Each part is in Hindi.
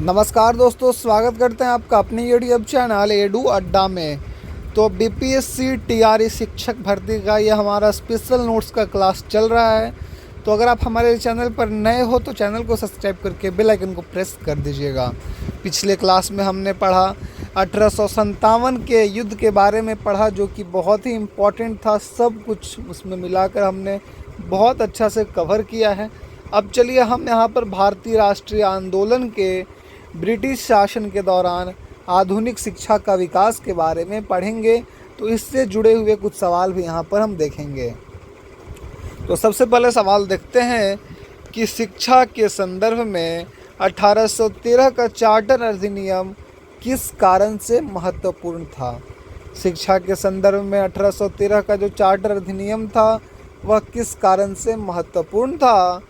नमस्कार दोस्तों, स्वागत करते हैं आपका अपने यूट्यूब चैनल एडू अड्डा में। तो बीपीएससी टीआरई शिक्षक भर्ती का यह हमारा स्पेशल नोट्स का क्लास चल रहा है। तो अगर आप हमारे चैनल पर नए हो तो चैनल को सब्सक्राइब करके बेल आइकन को प्रेस कर दीजिएगा। पिछले क्लास में हमने पढ़ा 1857 के युद्ध के बारे में पढ़ा, जो कि बहुत ही इम्पोर्टेंट था। सब कुछ उसमें मिलाकर हमने बहुत अच्छा से कवर किया है। अब चलिए हम यहाँ पर भारतीय राष्ट्रीय आंदोलन के ब्रिटिश शासन के दौरान आधुनिक शिक्षा का विकास के बारे में पढ़ेंगे। तो इससे जुड़े हुए कुछ सवाल भी यहाँ पर हम देखेंगे। तो सबसे पहले सवाल देखते हैं कि शिक्षा के संदर्भ में 1813 का चार्टर अधिनियम किस कारण से महत्वपूर्ण था। शिक्षा के संदर्भ में 1813 का जो चार्टर अधिनियम था वह किस कारण से महत्वपूर्ण था।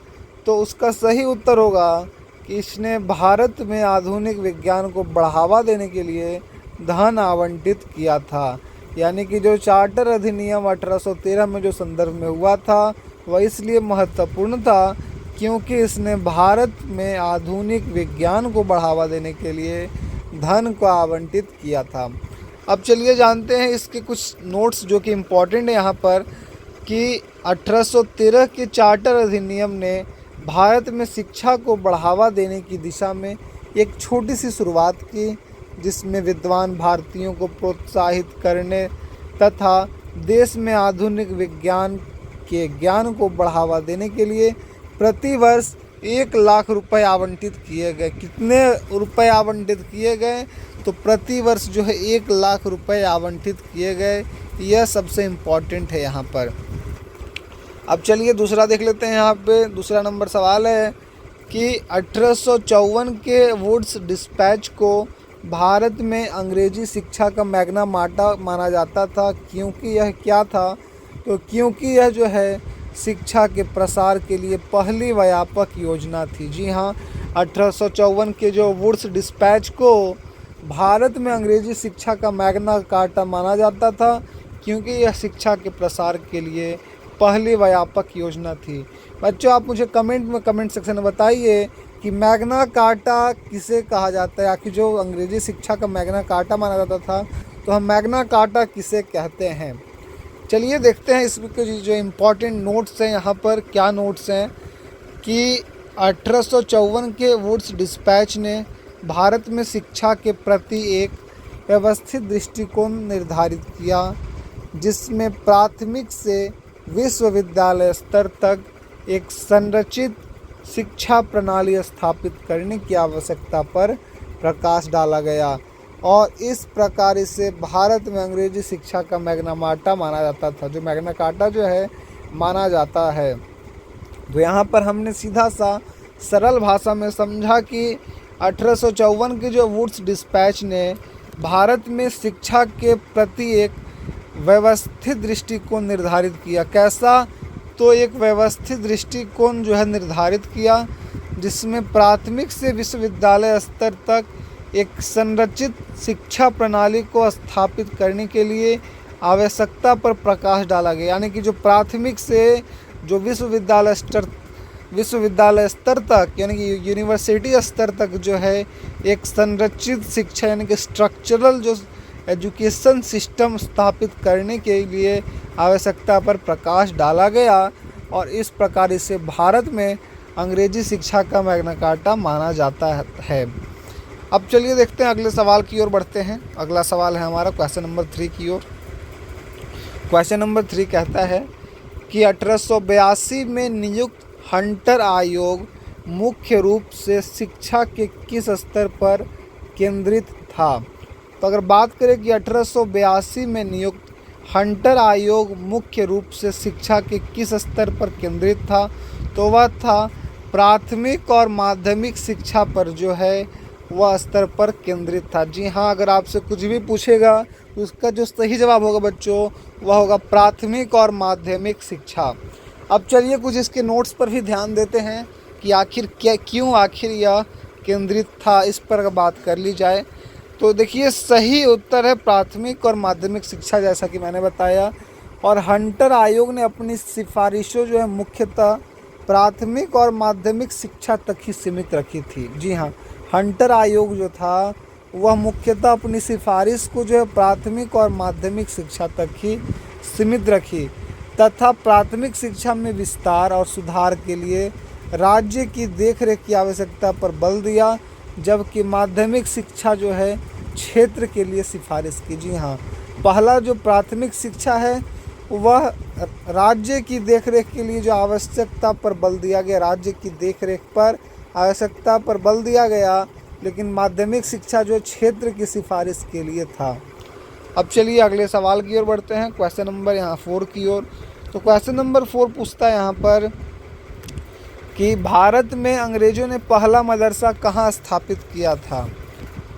तो उसका सही उत्तर होगा कि इसने भारत में आधुनिक विज्ञान को बढ़ावा देने के लिए धन आवंटित किया था। यानी कि जो चार्टर अधिनियम 1813 में जो संदर्भ में हुआ था वह इसलिए महत्वपूर्ण था क्योंकि इसने भारत में आधुनिक विज्ञान को बढ़ावा देने के लिए धन को आवंटित किया था। अब चलिए जानते हैं इसके कुछ नोट्स जो कि इम्पोर्टेंट है यहाँ पर, कि 1813 के चार्टर अधिनियम ने भारत में शिक्षा को बढ़ावा देने की दिशा में एक छोटी सी शुरुआत की, जिसमें विद्वान भारतीयों को प्रोत्साहित करने तथा देश में आधुनिक विज्ञान के ज्ञान को बढ़ावा देने के लिए प्रतिवर्ष 1 लाख रुपए आवंटित किए गए। कितने रुपए आवंटित किए गए? तो प्रतिवर्ष जो है 1 लाख रुपए आवंटित किए गए। यह सबसे इम्पॉर्टेंट है यहाँ पर। अब चलिए दूसरा देख लेते हैं। यहाँ पे दूसरा नंबर सवाल है कि 1854 के वुड्स डिस्पैच को भारत में अंग्रेजी शिक्षा का मैग्ना मार्टा माना जाता था, क्योंकि यह क्या था? तो क्योंकि यह जो है शिक्षा के प्रसार के लिए पहली व्यापक योजना थी। जी हाँ, 1854 के जो वुड्स डिस्पैच को भारत में अंग्रेजी शिक्षा का मैग्ना कार्टा माना जाता था, क्योंकि यह शिक्षा के प्रसार के लिए पहली व्यापक योजना थी। बच्चों, आप मुझे कमेंट सेक्शन में बताइए कि मैग्ना कार्टा किसे कहा जाता है। आखिर जो अंग्रेजी शिक्षा का मैग्ना कार्टा माना जाता था, तो हम मैग्ना कार्टा किसे कहते हैं। चलिए देखते हैं इसके जो इम्पोर्टेंट नोट्स हैं यहाँ पर। क्या नोट्स हैं कि 1854 के वुड्स डिस्पैच ने भारत में शिक्षा के प्रति एक व्यवस्थित दृष्टिकोण निर्धारित किया, जिसमें प्राथमिक से विश्वविद्यालय स्तर तक एक संरचित शिक्षा प्रणाली स्थापित करने की आवश्यकता पर प्रकाश डाला गया, और इस प्रकार इसे भारत में अंग्रेजी शिक्षा का मैग्ना मार्टा माना जाता था, जो मैग्ना कार्टा जो है माना जाता है। तो यहाँ पर हमने सीधा सा सरल भाषा में समझा कि 1854 के जो वुड्स डिस्पैच ने भारत में शिक्षा के प्रति एक व्यवस्थित दृष्टिकोण निर्धारित किया। कैसा? तो एक व्यवस्थित दृष्टिकोण जो है निर्धारित किया, जिसमें प्राथमिक से विश्वविद्यालय स्तर तक एक संरचित शिक्षा प्रणाली को स्थापित करने के लिए आवश्यकता पर प्रकाश डाला गया। यानी कि जो प्राथमिक से जो विश्वविद्यालय स्तर तक, यानी कि यूनिवर्सिटी स्तर तक जो है एक संरचित शिक्षा यानी कि स्ट्रक्चरल जो एजुकेशन सिस्टम स्थापित करने के लिए आवश्यकता पर प्रकाश डाला गया, और इस प्रकार इसे भारत में अंग्रेजी शिक्षा का मैग्ना कार्टा माना जाता है। अब चलिए देखते हैं अगले सवाल की ओर बढ़ते हैं। अगला सवाल है हमारा क्वेश्चन नंबर 3 की ओर। क्वेश्चन नंबर 3 कहता है कि 1882 में नियुक्त हंटर आयोग मुख्य रूप से शिक्षा के किस स्तर पर केंद्रित था। तो अगर बात करें कि 1882 में नियुक्त हंटर आयोग मुख्य रूप से शिक्षा के किस स्तर पर केंद्रित था, तो वह था प्राथमिक और माध्यमिक शिक्षा पर जो है वह स्तर पर केंद्रित था। जी हाँ, अगर आपसे कुछ भी पूछेगा तो उसका जो सही जवाब होगा बच्चों वह होगा प्राथमिक और माध्यमिक शिक्षा। अब चलिए कुछ इसके नोट्स पर भी ध्यान देते हैं कि आखिर क्यों यह केंद्रित था, इस पर बात कर ली जाए। तो देखिए, सही उत्तर है प्राथमिक और माध्यमिक शिक्षा, जैसा कि मैंने बताया। और हंटर आयोग ने अपनी सिफारिशों जो है मुख्यतः प्राथमिक और माध्यमिक शिक्षा तक ही सीमित रखी थी। जी हाँ, हंटर आयोग जो था वह मुख्यतः अपनी सिफारिश को जो है प्राथमिक और माध्यमिक शिक्षा तक ही सीमित रखी तथा प्राथमिक शिक्षा में विस्तार और सुधार के लिए राज्य की देखरेख की आवश्यकता पर बल दिया, जबकि माध्यमिक शिक्षा जो है क्षेत्र के लिए सिफारिश की। जी हाँ, पहला जो प्राथमिक शिक्षा है वह राज्य की देखरेख के लिए जो आवश्यकता पर बल दिया गया, राज्य की देखरेख पर आवश्यकता पर बल दिया गया, लेकिन माध्यमिक शिक्षा जो क्षेत्र की सिफारिश के लिए था। अब चलिए अगले सवाल की ओर बढ़ते हैं, क्वेश्चन नंबर यहाँ 4 की ओर। तो क्वेश्चन नंबर 4 पूछता है यहाँ पर कि भारत में अंग्रेज़ों ने पहला मदरसा कहाँ स्थापित किया था।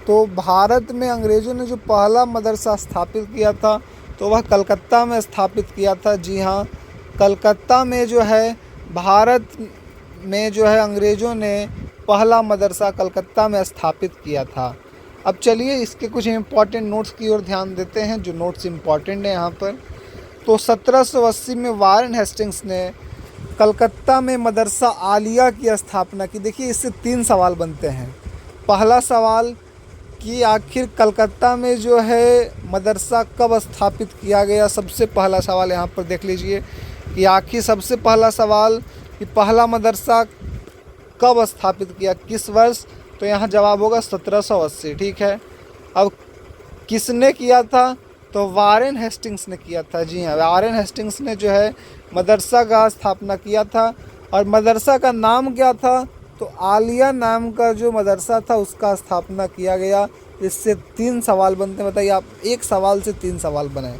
तो भारत में अंग्रेज़ों ने जो पहला मदरसा स्थापित किया था तो वह कलकत्ता में स्थापित किया था। जी हाँ, कलकत्ता में जो है भारत में जो है अंग्रेज़ों ने पहला मदरसा कलकत्ता में स्थापित किया था। अब चलिए इसके कुछ इम्पॉर्टेंट नोट्स की ओर ध्यान देते हैं, जो नोट्स इम्पॉर्टेंट हैं यहाँ पर। तो 1780 में वारेन हेस्टिंग्स ने कलकत्ता में मदरसा आलिया की स्थापना की। देखिए इससे 3 सवाल बनते हैं। पहला सवाल कि आखिर कलकत्ता में जो है मदरसा कब स्थापित किया गया, सबसे पहला सवाल यहाँ पर देख लीजिए कि आखिर सबसे पहला सवाल कि पहला मदरसा कब स्थापित किया, किस वर्ष। तो यहाँ जवाब होगा 1780। ठीक है, अब किसने किया था, तो वारेन हेस्टिंग्स ने किया था। जी हाँ, वारेन हेस्टिंग्स ने जो है मदरसा का स्थापना किया था। और मदरसा का नाम क्या था, तो आलिया नाम का जो मदरसा था उसका स्थापना किया गया। इससे 3 सवाल बनते हैं। बताइए आप, एक सवाल से 3 सवाल बनाए।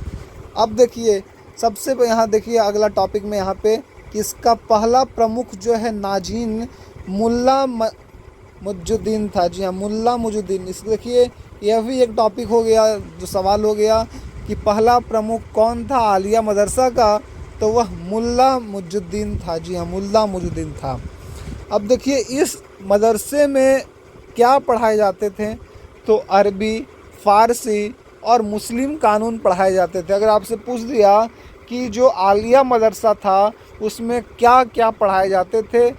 अब देखिए सबसे यहाँ देखिए अगला टॉपिक में यहाँ पे कि इसका पहला प्रमुख जो है नाजीन मुल्ला मुजुद्दीन था। जी हाँ, मुल्ला मुजुद्दीन। इस देखिए यह भी एक टॉपिक हो गया, जो सवाल हो गया कि पहला प्रमुख कौन था आलिया मदरसा का, तो वह मुल्ला मुजुद्दीन था। जी हाँ, मुल्ला मुजुद्दीन था। अब देखिए इस मदरसे में क्या पढ़ाए जाते थे, तो अरबी, फ़ारसी और मुस्लिम कानून पढ़ाए जाते थे। अगर आपसे पूछ दिया कि जो आलिया मदरसा था उसमें क्या क्या पढ़ाए जाते थे,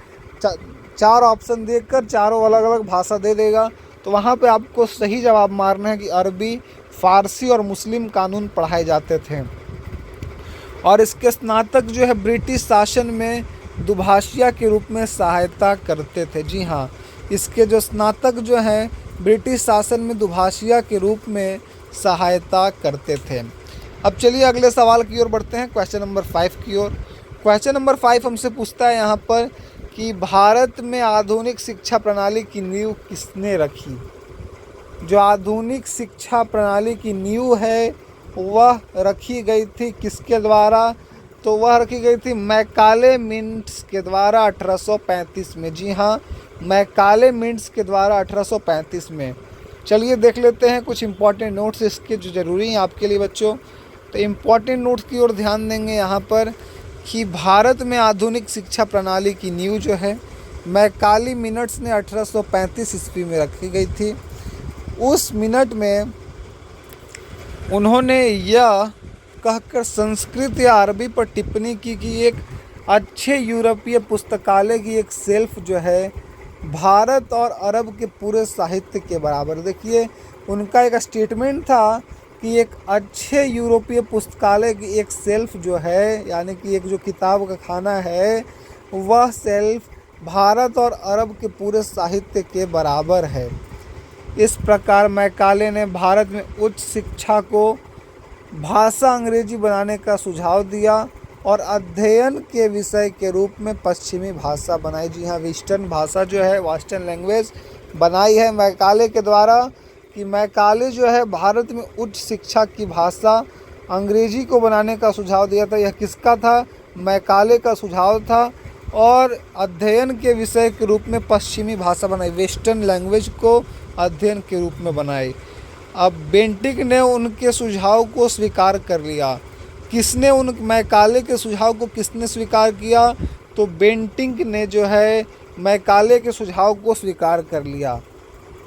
4 ऑप्शन देकर चारों अलग अलग भाषा दे देगा, तो वहाँ पे आपको सही जवाब मारना है कि अरबी, फ़ारसी और मुस्लिम कानून पढ़ाए जाते थे। और इसके स्नातक जो है ब्रिटिश शासन में दुभाषिया के रूप में सहायता करते थे। जी हाँ, इसके जो स्नातक जो हैं ब्रिटिश शासन में दुभाषिया के रूप में सहायता करते थे। अब चलिए अगले सवाल की ओर बढ़ते हैं, क्वेश्चन नंबर 5 की ओर। क्वेश्चन नंबर 5 हमसे पूछता है यहाँ पर कि भारत में आधुनिक शिक्षा प्रणाली की नींव किसने रखी। जो आधुनिक शिक्षा प्रणाली की नींव है वह रखी गई थी किसके द्वारा, तो वह रखी गई थी मैकाले मिंट्स के द्वारा 1835 में। जी हाँ, मैकाले मिंट्स के द्वारा 1835 में। चलिए देख लेते हैं कुछ इंपॉर्टेंट नोट्स इसके जो ज़रूरी हैं आपके लिए बच्चों। तो इम्पॉर्टेंट नोट्स की ओर ध्यान देंगे यहाँ पर कि भारत में आधुनिक शिक्षा प्रणाली की नींव जो है मैकाले मिंट्स ने 1835 ईस्वी में रखी गई थी। उस मिनट में उन्होंने यह कहकर संस्कृत या अरबी पर टिप्पणी की कि एक अच्छे यूरोपीय पुस्तकालय की एक शेल्फ जो है भारत और अरब के पूरे साहित्य के बराबर। देखिए उनका एक स्टेटमेंट था कि एक अच्छे यूरोपीय पुस्तकालय की एक शेल्फ जो है, यानी कि एक जो किताब का खाना है, वह शेल्फ भारत और अरब के पूरे साहित्य के बराबर है। इस प्रकार मैकाले ने भारत में उच्च शिक्षा को भाषा अंग्रेजी बनाने का सुझाव दिया और अध्ययन के विषय के रूप में पश्चिमी भाषा बनाई। जी हाँ, वेस्टर्न भाषा जो है, वेस्टर्न लैंग्वेज बनाई है मैकाले के द्वारा। कि मैकाले जो है भारत में उच्च शिक्षा की भाषा अंग्रेजी को बनाने का सुझाव दिया था। यह किसका था, मैकाले का सुझाव था। और अध्ययन के विषय के रूप में पश्चिमी भाषा बनाई, वेस्टर्न लैंग्वेज को अध्ययन के रूप में बनाई। अब बेंटिक ने उनके सुझाव को स्वीकार कर लिया। किसने उन मैकाले के सुझाव को किसने स्वीकार किया, तो बेंटिक ने जो है मैकाले के सुझाव को स्वीकार कर लिया।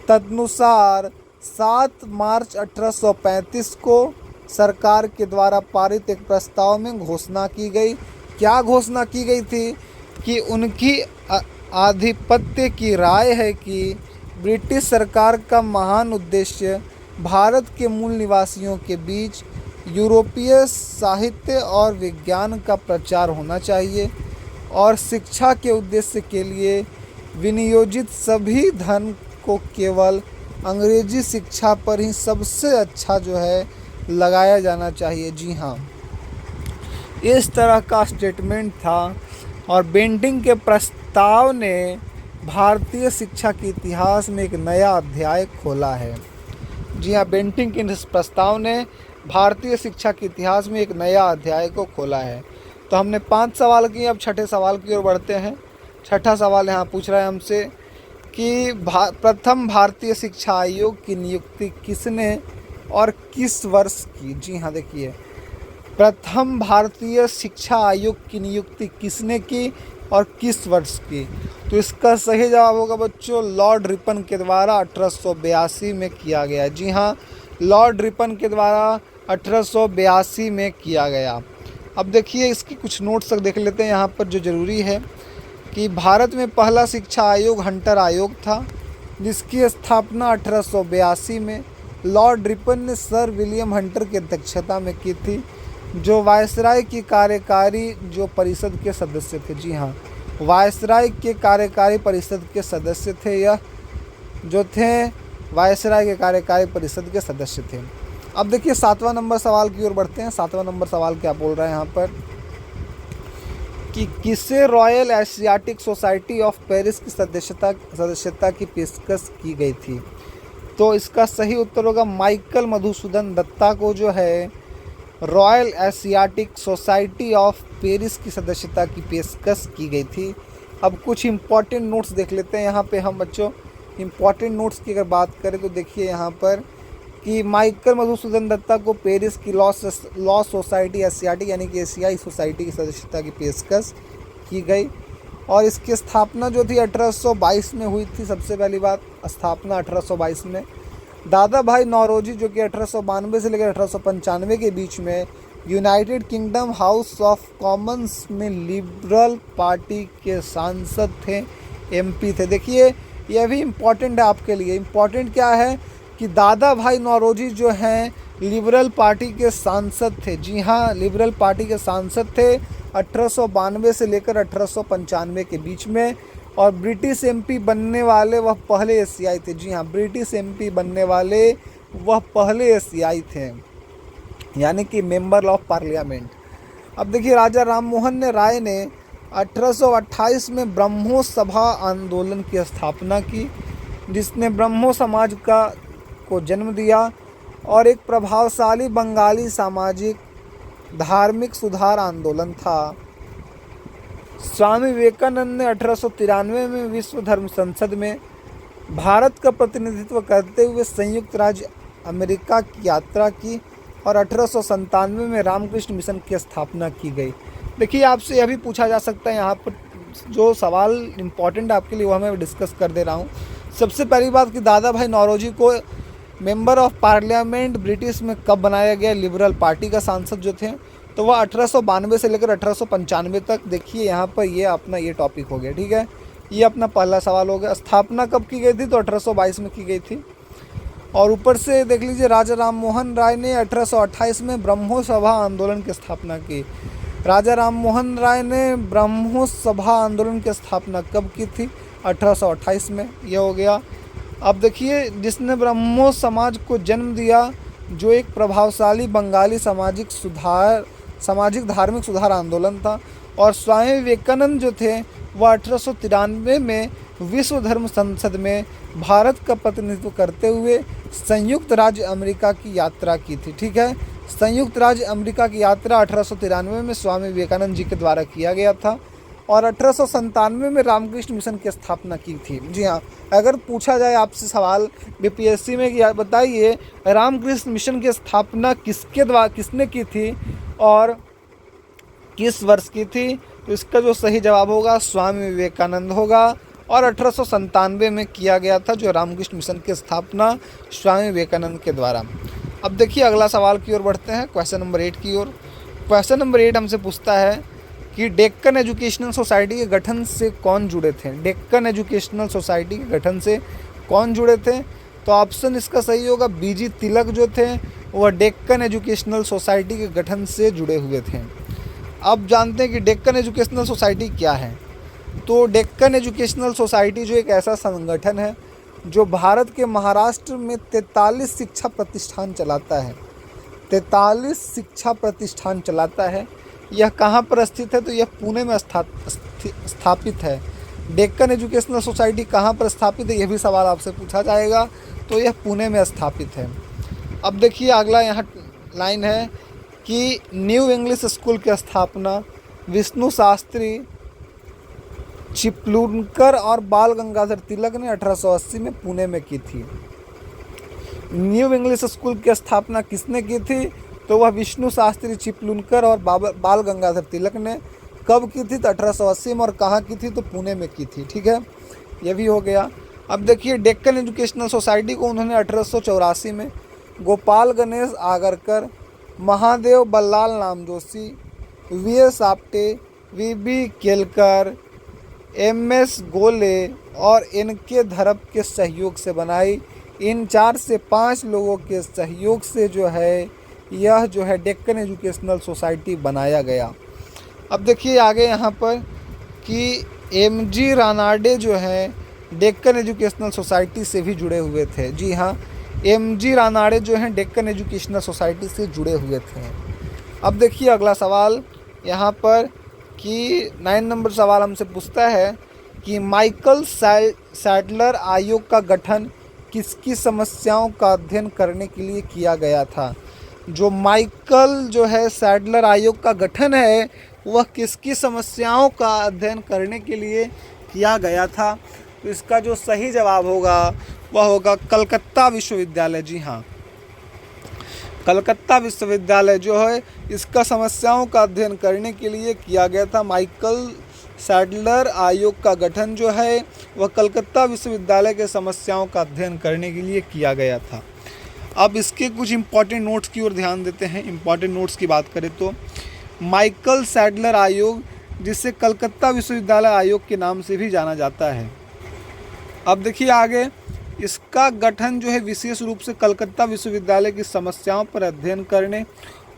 तदनुसार 7 मार्च 1835 को सरकार के द्वारा पारित एक प्रस्ताव में घोषणा की गई। क्या घोषणा की गई थी कि उनकी आधिपत्य की राय है कि ब्रिटिश सरकार का महान उद्देश्य भारत के मूल निवासियों के बीच यूरोपीय साहित्य और विज्ञान का प्रचार होना चाहिए और शिक्षा के उद्देश्य के लिए विनियोजित सभी धन को केवल अंग्रेजी शिक्षा पर ही सबसे अच्छा जो है लगाया जाना चाहिए। जी हाँ, इस तरह का स्टेटमेंट था और बेंटिंक के प्रस्ताव ने भारतीय शिक्षा के इतिहास में एक नया अध्याय खोला है। जी हाँ, बेंटिंक के इस प्रस्ताव ने भारतीय शिक्षा के इतिहास में एक नया अध्याय को खोला है। तो हमने 5 सवाल किए, अब छठे सवाल की ओर बढ़ते हैं। छठा सवाल यहाँ पूछ रहा है हमसे कि प्रथम भारतीय शिक्षा आयोग की नियुक्ति किसने और किस वर्ष की। जी हाँ, देखिए, प्रथम भारतीय शिक्षा आयोग की नियुक्ति किसने की और किस वर्ष की। तो इसका सही जवाब होगा बच्चों लॉर्ड रिपन के द्वारा 1882 में किया गया। जी हाँ, लॉर्ड रिपन के द्वारा 1882 में किया गया। अब देखिए इसकी कुछ नोट्स तक देख लेते हैं यहाँ पर जो ज़रूरी है कि भारत में पहला शिक्षा आयोग हंटर आयोग था, जिसकी स्थापना 1882 में लॉर्ड रिपन ने सर विलियम हंटर की अध्यक्षता में की थी, जो वायसराय की कार्यकारी जो परिषद के सदस्य थे। जी हाँ, वायसराय के कार्यकारी परिषद के सदस्य थे, यह जो थे वायसराय के कार्यकारी परिषद के सदस्य थे। अब देखिए 7वां नंबर सवाल की ओर बढ़ते हैं। 7वां नंबर सवाल क्या बोल रहा है यहाँ पर कि किसे royal Asiatic society of Paris की सदस्यता की पेशकश की गई थी। तो इसका सही उत्तर होगा माइकल मधुसूदन दत्ता को जो है royal Asiatic society of Paris की सदस्यता की पेशकश की गई थी। अब कुछ इम्पॉर्टेंट नोट्स देख लेते हैं यहाँ पे हम बच्चों। इम्पॉर्टेंट नोट्स की अगर बात करें तो देखिए यहाँ पर कि माइकल मधुसूदन दत्ता को पेरिस की लॉ सोसाइटी एशियाटिक यानी कि एशियाई सोसाइटी की सदस्यता की पेशकश की गई और इसकी स्थापना जो थी 1822 में हुई थी। सबसे पहली बात, स्थापना 1822 में। दादा भाई नौरोजी जो कि 1892 से लेकर 1895 के बीच में United kingdom house of Commons में लिबरल पार्टी के सांसद थे, एमपी थे। देखिए यह भी इम्पॉर्टेंट है आपके लिए। इम्पॉर्टेंट क्या है कि दादा भाई नौरोजी जो हैं लिबरल पार्टी के सांसद थे। जी हाँ, लिबरल पार्टी के सांसद थे 1892 से लेकर 1895 के बीच में और ब्रिटिश एमपी बनने वाले वह पहले एशियाई थे। जी हाँ, ब्रिटिश एमपी बनने वाले वह पहले एशियाई थे, यानी कि मेंबर ऑफ पार्लियामेंट। अब देखिए राजा राममोहन राय ने 1828 में ब्रह्मो सभा आंदोलन की स्थापना की, जिसने ब्रह्मो समाज को जन्म दिया और एक प्रभावशाली बंगाली सामाजिक धार्मिक सुधार आंदोलन था। स्वामी विवेकानंद ने 1893 में विश्व धर्म संसद में भारत का प्रतिनिधित्व करते हुए संयुक्त राज्य अमेरिका की यात्रा की और 1897 में रामकृष्ण मिशन की स्थापना की गई। देखिए आपसे यह भी पूछा जा सकता है, यहाँ पर जो सवाल इम्पोर्टेंट आपके लिए वह मैं डिस्कस कर दे रहा हूँ। सबसे पहली बात कि दादा भाई नौरोजी को मेंबर ऑफ पार्लियामेंट ब्रिटिश में कब बनाया गया। लिबरल पार्टी का सांसद जो थे तो वह 1892 से लेकर 1895 तक। देखिए यहाँ पर ये अपना ये टॉपिक हो गया, ठीक है। ये अपना पहला सवाल हो गया। स्थापना कब की गई थी तो 1822 में की गई थी। और ऊपर से देख लीजिए राजा राममोहन राय ने 1828 में ब्रह्मो सभा आंदोलन की स्थापना की। राजा राममोहन राय ने ब्रह्मो सभा आंदोलन की स्थापना कब की थी 1828 में, यह हो गया। अब देखिए जिसने ब्रह्मो समाज को जन्म दिया, जो एक प्रभावशाली बंगाली सामाजिक धार्मिक सुधार आंदोलन था। और स्वामी विवेकानंद जो थे वह 1893 में विश्व धर्म संसद में भारत का प्रतिनिधित्व करते हुए संयुक्त राज्य अमेरिका की यात्रा की थी, ठीक है। संयुक्त राज्य अमेरिका की यात्रा 1893 में स्वामी विवेकानंद जी के द्वारा किया गया था और 1897 में रामकृष्ण मिशन की स्थापना की थी। जी हाँ, अगर पूछा जाए आपसे सवाल बीपीएससी में कि बताइए रामकृष्ण मिशन की स्थापना किसने की थी और किस वर्ष की थी, तो इसका जो सही जवाब होगा स्वामी विवेकानंद होगा और 1897 में किया गया था जो रामकृष्ण मिशन की स्थापना स्वामी विवेकानंद के द्वारा। अब देखिए अगला सवाल की ओर बढ़ते हैं, क्वेश्चन नंबर 8 की ओर। क्वेश्चन नंबर 8 हमसे पूछता है कि डेक्कन एजुकेशनल सोसाइटी के गठन से कौन जुड़े थे। डेक्कन एजुकेशनल सोसाइटी के गठन से कौन जुड़े थे? तो ऑप्शन इसका सही होगा बीजी तिलक जो थे वह डेक्कन एजुकेशनल सोसाइटी के गठन से जुड़े हुए थे। अब जानते हैं कि डेक्कन एजुकेशनल सोसाइटी क्या है। तो डेक्कन एजुकेशनल सोसाइटी जो एक ऐसा संगठन है जो भारत के महाराष्ट्र में 43 शिक्षा प्रतिष्ठान चलाता है। 43 शिक्षा प्रतिष्ठान चलाता है। यह कहाँ पर स्थित है? तो यह पुणे में स्थापित है। डेक्कन एजुकेशनल सोसाइटी कहाँ पर स्थापित है, यह भी सवाल आपसे पूछा जाएगा। तो यह पुणे में स्थापित है। अब देखिए अगला यहाँ लाइन है कि न्यू इंग्लिश स्कूल की स्थापना विष्णु शास्त्री, चिपलूनकर और बाल गंगाधर तिलक ने 1880 में पुणे में की थी। न्यू इंग्लिश स्कूल की स्थापना किसने की थी? तो वह विष्णु शास्त्री, चिपलूनकर और बाल गंगाधर तिलक ने कब की थी? तो 1880 में। और कहाँ की थी? तो पुणे में की थी। ठीक है, यह भी हो गया। अब देखिए डेक्कन एजुकेशनल सोसाइटी को उन्होंने 1884 में गोपाल गणेश आगरकर, महादेव बल्लाल नामजोशी, वी.एस. आप्टे, वी.बी. केलकर, एम.एस. गोले और एन.के. धरप के सहयोग से बनाई। इन 4 से 5 लोगों के सहयोग से यह जो है डेक्कन एजुकेशनल सोसाइटी बनाया गया। अब देखिए आगे यहाँ पर कि एम.जी. रानाडे जो है डेक्कन एजुकेशनल सोसाइटी से भी जुड़े हुए थे। जी हाँ, एम.जी. रानाडे जो हैं डेक्कन एजुकेशनल सोसाइटी से जुड़े हुए थे। अब देखिए अगला सवाल यहाँ पर कि 9 नंबर सवाल हमसे पूछता है कि माइकल सैडलर आयोग का गठन किसकी समस्याओं का अध्ययन करने के लिए किया गया था? जो माइकल जो है सैडलर आयोग का गठन है वह किसकी समस्याओं का अध्ययन करने के लिए किया गया था? तो इसका जो सही जवाब होगा वह होगा कलकत्ता विश्वविद्यालय। जी हाँ, कलकत्ता विश्वविद्यालय जो है इसका समस्याओं का अध्ययन करने के लिए किया गया था। माइकल सैडलर आयोग का गठन जो है वह कलकत्ता विश्वविद्यालय के समस्याओं का अध्ययन करने के लिए किया गया था। अब इसके कुछ इम्पॉर्टेंट नोट्स की ओर ध्यान देते हैं। इम्पॉर्टेंट नोट्स की बात करें तो माइकल सैडलर आयोग, जिसे कलकत्ता विश्वविद्यालय आयोग के नाम से भी जाना जाता है। अब देखिए आगे, इसका गठन जो है विशेष रूप से कलकत्ता विश्वविद्यालय की समस्याओं पर अध्ययन करने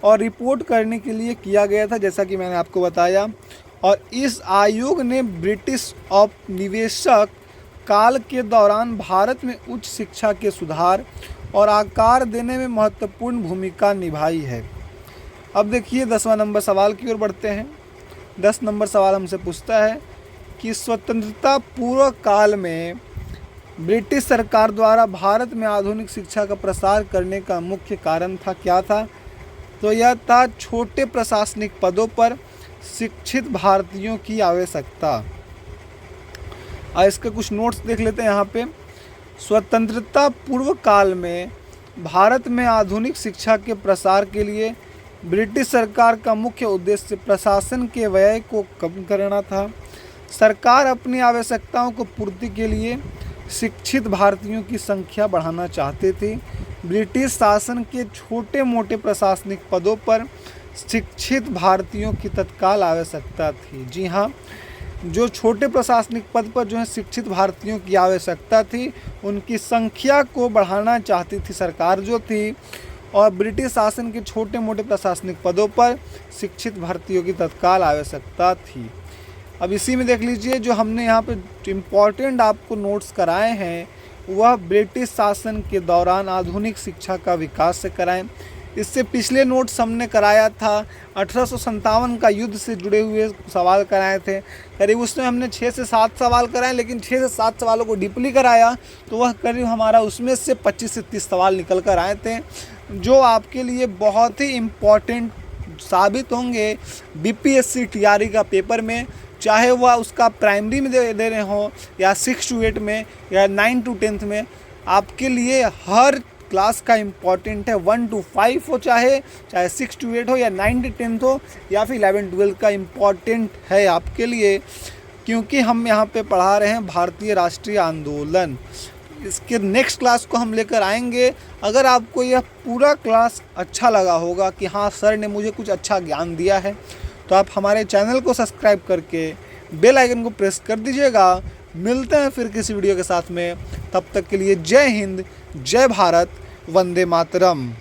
और रिपोर्ट करने के लिए किया गया था, जैसा कि मैंने आपको बताया। और इस आयोग ने ब्रिटिश औपनिवेशक काल के दौरान भारत में उच्च शिक्षा के सुधार और आकार देने में महत्वपूर्ण भूमिका निभाई है। अब देखिए 10वां नंबर सवाल की ओर बढ़ते हैं। 10 नंबर सवाल हमसे पूछता है कि स्वतंत्रता पूर्व काल में ब्रिटिश सरकार द्वारा भारत में आधुनिक शिक्षा का प्रसार करने का मुख्य कारण था क्या था? तो यह था छोटे प्रशासनिक पदों पर शिक्षित भारतीयों की आवश्यकता। इसके कुछ नोट्स देख लेते हैं यहाँ पे। स्वतंत्रता पूर्व काल में भारत में आधुनिक शिक्षा के प्रसार के लिए ब्रिटिश सरकार का मुख्य उद्देश्य प्रशासन के व्यय को कम करना था। सरकार अपनी आवश्यकताओं को पूर्ति के लिए शिक्षित भारतीयों की संख्या बढ़ाना चाहते थे। ब्रिटिश शासन के छोटे मोटे प्रशासनिक पदों पर शिक्षित भारतीयों की तत्काल आवश्यकता थी। जी हाँ, जो छोटे प्रशासनिक पद पर जो है शिक्षित भारतीयों की आवश्यकता थी, उनकी संख्या को बढ़ाना चाहती थी सरकार जो थी। और ब्रिटिश शासन के छोटे मोटे प्रशासनिक पदों पर शिक्षित भारतीयों की तत्काल आवश्यकता थी। अब इसी में देख लीजिए, जो हमने यहाँ पे इम्पॉर्टेंट आपको नोट्स कराए हैं वह ब्रिटिश शासन के दौरान आधुनिक शिक्षा का विकास से कराएं। इससे पिछले नोट्स हमने कराया था 1857 का युद्ध से जुड़े हुए सवाल कराए थे। करीब उसमें हमने 6 से 7 सवाल कराए, लेकिन 6 से 7 सवालों को डीपली कराया तो वह करीब हमारा उसमें से 25 से 30 सवाल निकल कर आए थे, जो आपके लिए बहुत ही इम्पॉर्टेंट साबित होंगे बीपीएससी टीआरई का पेपर में, चाहे वह उसका प्राइमरी में दे रहे हों या 6 to 8 में या 9 to 10 में। आपके लिए हर क्लास का इम्पॉर्टेंट है, 1 to 5 हो, चाहे 6 to 8 हो या 9 to 10 हो या फिर 11 12 का इम्पॉर्टेंट है आपके लिए, क्योंकि हम यहाँ पे पढ़ा रहे हैं भारतीय राष्ट्रीय आंदोलन। इसके नेक्स्ट क्लास को हम लेकर आएंगे। अगर आपको यह पूरा क्लास अच्छा लगा होगा कि हाँ सर ने मुझे कुछ अच्छा ज्ञान दिया है, तो आप हमारे चैनल को सब्सक्राइब करके बेल आइकन को प्रेस कर दीजिएगा मिलते हैं फिर किसी वीडियो के साथ में, तब तक के लिए जय हिंद, जय भारत, वंदे मातरम।